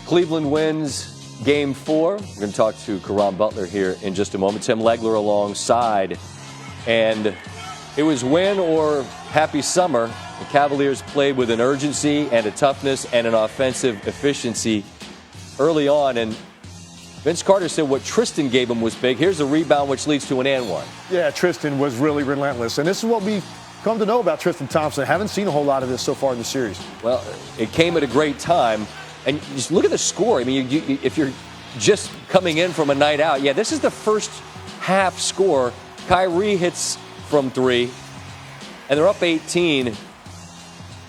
Cleveland wins Game 4. We're going to talk to Caron Butler here in just a moment. Tim Legler alongside. And it was win or happy summer. The Cavaliers played with an urgency and a toughness and an offensive efficiency early on. And Vince Carter said what Tristan gave him was big. Here's a rebound which leads to an and one. Yeah, Tristan was really relentless. And this is what we've come to know about Tristan Thompson. I haven't seen a whole lot of this so far in the series. Well, it came at a great time. And just look at the score. I mean, if you're just coming in from a night out, yeah, this is the first half score. Kyrie hits from 3, and they're up 18.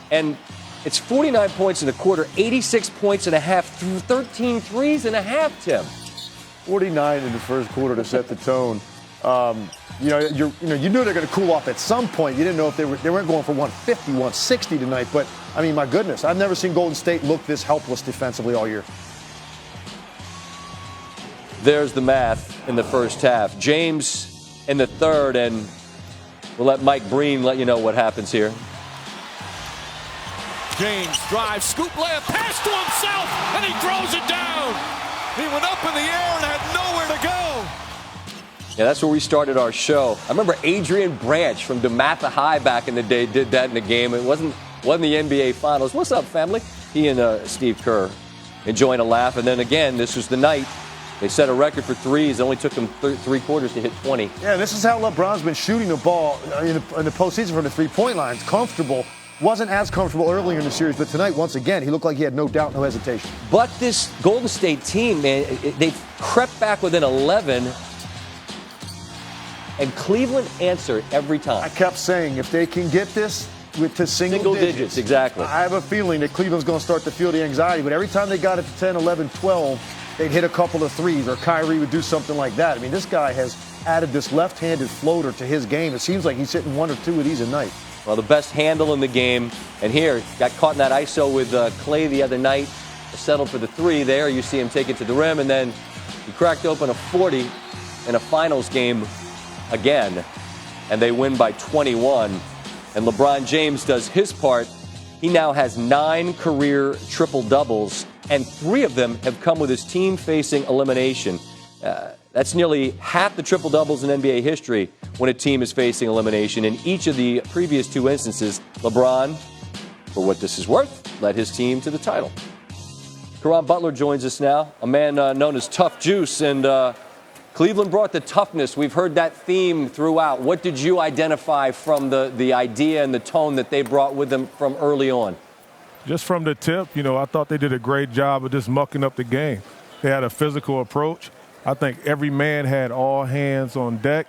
And it's 49 points in a quarter, 86 points and a half, 13 threes and a half, Tim. 49 in the first quarter to set the tone. You knew they're going to cool off at some point. You didn't know if they weren't going for 150, 160 tonight. But, I mean, my goodness, I've never seen Golden State look this helpless defensively all year. There's the math in the first half. James in the third, and we'll let Mike Breen let you know what happens here. James drives, scoop layup, pass to himself, and he throws it down. He went up in the air and had nowhere to go. Yeah, that's where we started our show. I remember Adrian Branch from DeMatha High back in the day did that in the game. It wasn't the NBA Finals. What's up, family? He and Steve Kerr enjoying a laugh. And then again, this was the night they set a record for threes. It only took them 3 quarters to hit 20. Yeah, this is how LeBron's been shooting the ball in the postseason from the three-point line. It's comfortable. Wasn't as comfortable earlier in the series, but tonight, once again, he looked like he had no doubt, no hesitation. But this Golden State team, man, they crept back within 11. And Cleveland answered every time. I kept saying, if they can get this to single digits, exactly. I have a feeling that Cleveland's going to start to feel the anxiety. But every time they got it to 10, 11, 12, they'd hit a couple of threes, or Kyrie would do something like that. I mean, this guy has added this left-handed floater to his game. It seems like he's hitting 1 or 2 of these a night. Well, the best handle in the game. And here, got caught in that ISO with Clay the other night. Settled for the 3 there. You see him take it to the rim, and then he cracked open a 40 in a finals game again, and they win by 21. And LeBron James does his part. He now has 9 career triple-doubles, and 3 of them have come with his team facing elimination. That's nearly half the triple-doubles in NBA history when a team is facing elimination. In each of the previous 2 instances, LeBron, for what this is worth, led his team to the title. Caron Butler joins us now, a man known as Tough Juice, and Cleveland brought the toughness. We've heard that theme throughout. What did you identify from the idea and the tone that they brought with them from early on? Just from the tip, I thought they did a great job of just mucking up the game. They had a physical approach. I think every man had all hands on deck.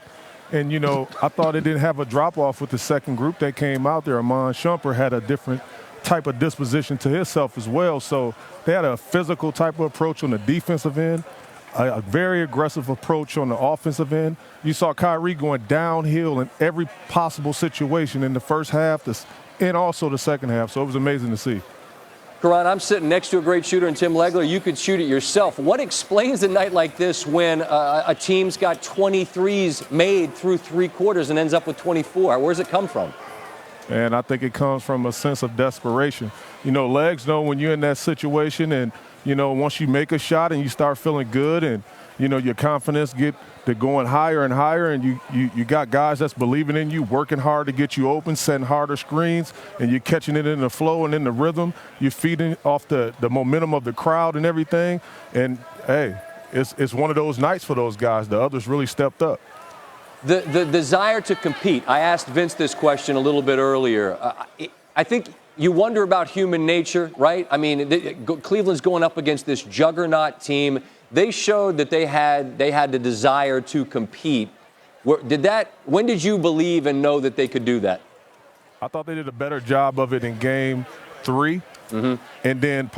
And, I thought it didn't have a drop-off with the second group that came out there. Amon Shumpert had a different type of disposition to himself as well. So they had a physical type of approach on the defensive end, a very aggressive approach on the offensive end. You saw Kyrie going downhill in every possible situation in the first half and also the second half. So it was amazing to see. Caron, I'm sitting next to a great shooter in Tim Legler. You could shoot it yourself. What explains a night like this when a team's got 23s made through 3 quarters and ends up with 24? Where does it come from? And I think it comes from a sense of desperation. Legs know when you're in that situation, and, once you make a shot and you start feeling good and, your confidence get to going higher and higher, and you got guys that's believing in you, working hard to get you open, setting harder screens, and you're catching it in the flow and in the rhythm. You're feeding off the momentum of the crowd and everything. And, hey, it's one of those nights for those guys. The others really stepped up. The desire to compete. I asked Vince this question a little bit earlier. I think you wonder about human nature, right? I mean, Cleveland's going up against this juggernaut team. They showed that they had the desire to compete. When did you believe and know that they could do that? I thought they did a better job of it in Game 3. Mm-hmm. And then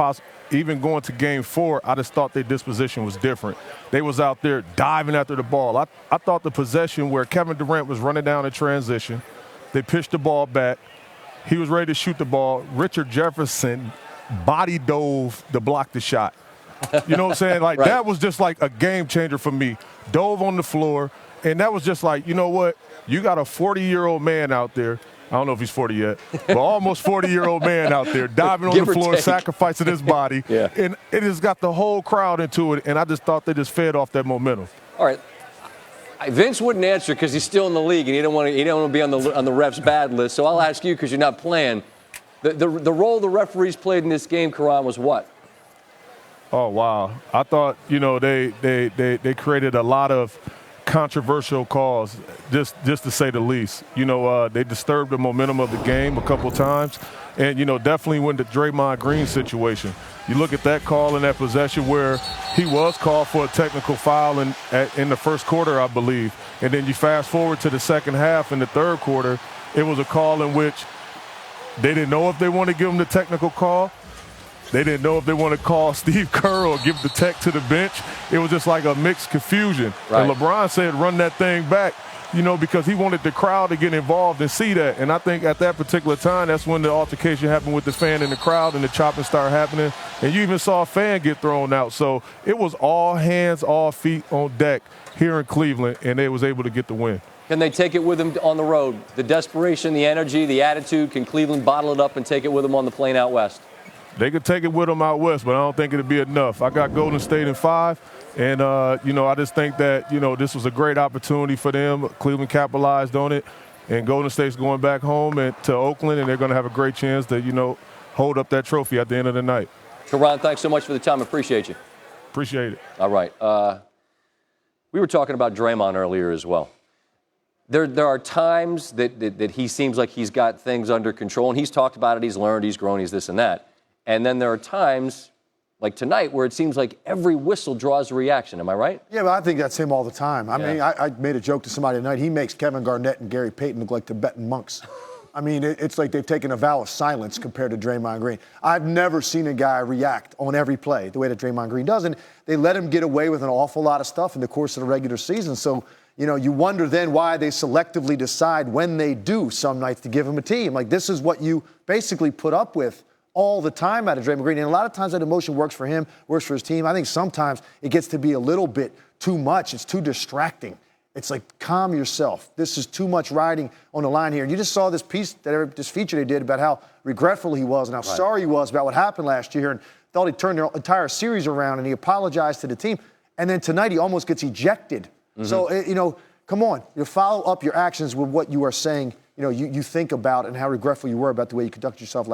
even going to Game 4, I just thought their disposition was different. They was out there diving after the ball. I thought the possession where Kevin Durant was running down in transition, they pitched the ball back. He was ready to shoot the ball. Richard Jefferson body dove to block the shot. You know what I'm saying? Like, right. That was just like a game changer for me. Dove on the floor, and that was just like, you know what? You got a 40-year-old man out there. I don't know if he's 40 yet, but almost 40-year-old man out there diving on the floor, sacrificing his body. Yeah. And it has got the whole crowd into it, and I just thought they just fed off that momentum. All right. Vince wouldn't answer because he's still in the league and he don't want to be on the refs bad list. So I'll ask you because you're not playing. The role the referees played in this game, Karan, was what? Oh wow! I thought they created a lot of controversial calls, just to say the least. They disturbed the momentum of the game a couple times, and definitely when the Draymond Green situation. You look at that call in that possession where he was called for a technical foul in the first quarter, I believe. And then you fast forward to the second half in the third quarter, it was a call in which they didn't know if they wanted to give him the technical call. They didn't know if they want to call Steve Kerr or give the tech to the bench. It was just like a mixed confusion. Right. And LeBron said, run that thing back, because he wanted the crowd to get involved and see that. And I think at that particular time, that's when the altercation happened with the fan in the crowd and the chopping started happening. And you even saw a fan get thrown out. So it was all hands, all feet on deck here in Cleveland, and they was able to get the win. Can they take it with them on the road? The desperation, the energy, the attitude, can Cleveland bottle it up and take it with them on the plane out west? They could take it with them out west, but I don't think it'll be enough. I got Golden State in 5, and, I just think that, this was a great opportunity for them. Cleveland capitalized on it, and Golden State's going back home to Oakland, and they're going to have a great chance to, hold up that trophy at the end of the night. Karan, thanks so much for the time. Appreciate you. Appreciate it. All right. We were talking about Draymond earlier as well. There are times that he seems like he's got things under control, and he's talked about it, he's learned, he's grown, he's this and that. And then there are times, like tonight, where it seems like every whistle draws a reaction. Am I right? Yeah, but I think that's him all the time. I mean, I made a joke to somebody tonight. He makes Kevin Garnett and Gary Payton look like Tibetan monks. I mean, it's like they've taken a vow of silence compared to Draymond Green. I've never seen a guy react on every play the way that Draymond Green does. And they let him get away with an awful lot of stuff in the course of the regular season. So, you wonder then why they selectively decide when they do some nights to give him a team. Like, this is what you basically put up with all the time out of Draymond Green. And a lot of times that emotion works for him, works for his team. I think sometimes it gets to be a little bit too much. It's too distracting. It's like, calm yourself. This is too much riding on the line here. And you just saw this piece, this feature they did about how regretful he was and how sorry he was about what happened last year and thought he'd turned the entire series around, and he apologized to the team. And then tonight he almost gets ejected. Mm-hmm. So, come on. You follow up your actions with what you are saying, you think about and how regretful you were about the way you conducted yourself last